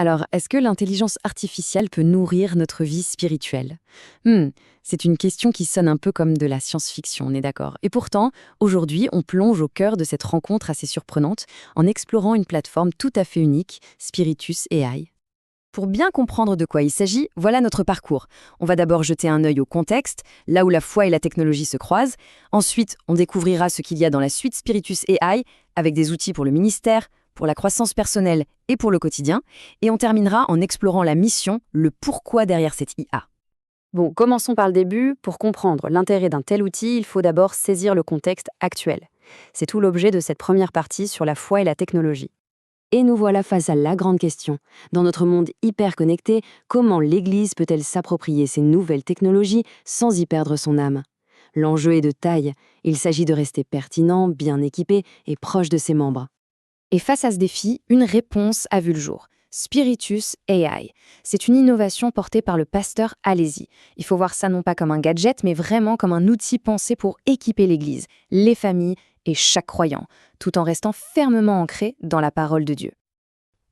Alors, est-ce que l'intelligence artificielle peut nourrir notre vie spirituelle? C'est une question qui sonne un peu comme de la science-fiction, on est d'accord. Et pourtant, aujourd'hui, on plonge au cœur de cette rencontre assez surprenante en explorant une plateforme tout à fait unique, Spiritus AI. Pour bien comprendre de quoi il s'agit, voilà notre parcours. On va d'abord jeter un œil au contexte, là où la foi et la technologie se croisent. Ensuite, on découvrira ce qu'il y a dans la suite Spiritus AI, avec des outils pour le ministère, pour la croissance personnelle et pour le quotidien. Et on terminera en explorant la mission, le pourquoi derrière cette IA. Bon, commençons par le début. Pour comprendre l'intérêt d'un tel outil, il faut d'abord saisir le contexte actuel. C'est tout l'objet de cette première partie sur la foi et la technologie. Et nous voilà face à la grande question. Dans notre monde hyper connecté, comment l'Église peut-elle s'approprier ces nouvelles technologies sans y perdre son âme? L'enjeu est de taille. Il s'agit de rester pertinent, bien équipé et proche de ses membres. Et face à ce défi, une réponse a vu le jour. Spiritus AI. C'est une innovation portée par le pasteur Alési. Il faut voir ça non pas comme un gadget, mais vraiment comme un outil pensé pour équiper l'Église, les familles et chaque croyant, tout en restant fermement ancré dans la parole de Dieu.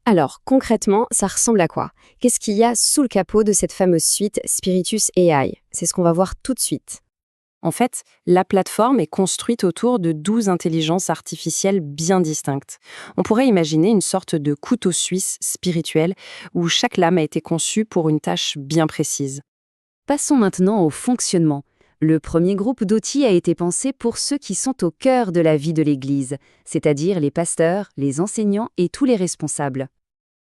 Alors, concrètement, ça ressemble à quoi? Qu'est-ce qu'il y a sous le capot de cette fameuse suite Spiritus AI? C'est ce qu'on va voir tout de suite. En fait, la plateforme est construite autour de 12 intelligences artificielles bien distinctes. On pourrait imaginer une sorte de couteau suisse spirituel où chaque lame a été conçue pour une tâche bien précise. Passons maintenant au fonctionnement. Le premier groupe d'outils a été pensé pour ceux qui sont au cœur de la vie de l'Église, c'est-à-dire les pasteurs, les enseignants et tous les responsables.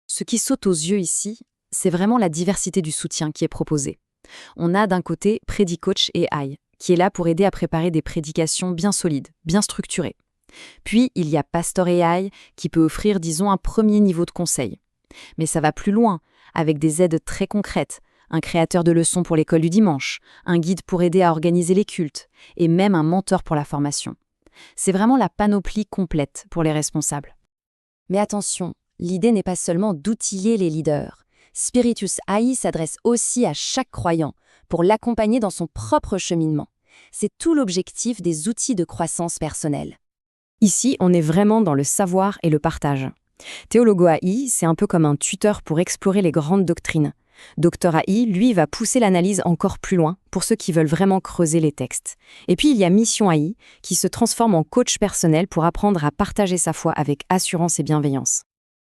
Ce qui saute aux yeux ici, c'est vraiment la diversité du soutien qui est proposé. On a d'un côté Predicoach AI, qui est là pour aider à préparer des prédications bien solides, bien structurées. Puis, il y a Pastor AI, qui peut offrir, disons, un premier niveau de conseil. Mais ça va plus loin, avec des aides très concrètes, un créateur de leçons pour l'école du dimanche, un guide pour aider à organiser les cultes, et même un mentor pour la formation. C'est vraiment la panoplie complète pour les responsables. Mais attention, l'idée n'est pas seulement d'outiller les leaders. Spiritus AI s'adresse aussi à chaque croyant, pour l'accompagner dans son propre cheminement. C'est tout l'objectif des outils de croissance personnelle. Ici, on est vraiment dans le savoir et le partage. Théologo AI, c'est un peu comme un tuteur pour explorer les grandes doctrines. Docteur AI, lui, va pousser l'analyse encore plus loin pour ceux qui veulent vraiment creuser les textes. Et puis, il y a Mission AI, qui se transforme en coach personnel pour apprendre à partager sa foi avec assurance et bienveillance.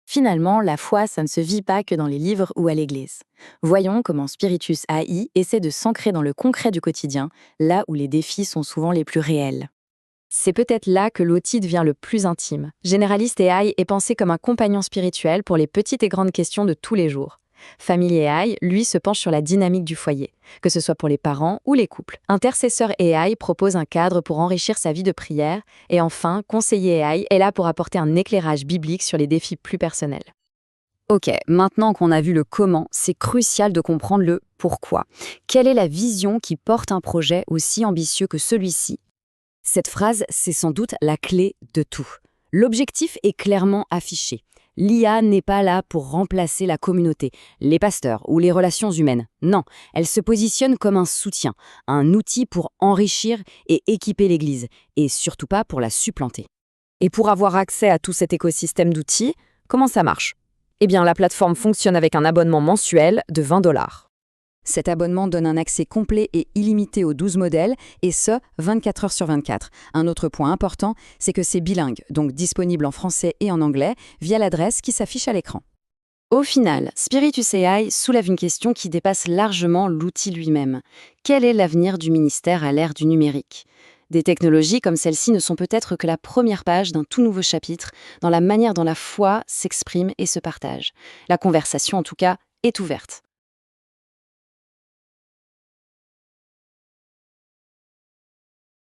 Finalement, la foi, ça ne se vit pas que dans les livres ou à l'église. Voyons comment Spiritus AI essaie de s'ancrer dans le concret du quotidien, là où les défis sont souvent les plus réels. C'est peut-être là que l'outil devient le plus intime. Généraliste AI est pensé comme un compagnon spirituel pour les petites et grandes questions de tous les jours. Family AI, lui, se penche sur la dynamique du foyer, que ce soit pour les parents ou les couples. Intercesseur AI propose un cadre pour enrichir sa vie de prière. Et enfin, Conseiller AI est là pour apporter un éclairage biblique sur les défis plus personnels. Ok, maintenant qu'on a vu le comment, c'est crucial de comprendre le pourquoi. Quelle est la vision qui porte un projet aussi ambitieux que celui-ci? Cette phrase, c'est sans doute la clé de tout. L'objectif est clairement affiché. L'IA n'est pas là pour remplacer la communauté, les pasteurs ou les relations humaines. Non, elle se positionne comme un soutien, un outil pour enrichir et équiper l'Église, et surtout pas pour la supplanter. Et pour avoir accès à tout cet écosystème d'outils, comment ça marche? Eh bien, la plateforme fonctionne avec un abonnement mensuel de 20 $. Cet abonnement donne un accès complet et illimité aux 12 modèles, et ce, 24 heures sur 24. Un autre point important, c'est que c'est bilingue, donc disponible en français et en anglais, via l'adresse qui s'affiche à l'écran. Au final, Spiritus AI soulève une question qui dépasse largement l'outil lui-même. Quel est l'avenir du ministère à l'ère du numérique? Des technologies comme celle-ci ne sont peut-être que la première page d'un tout nouveau chapitre dans la manière dont la foi s'exprime et se partage. La conversation, en tout cas, est ouverte.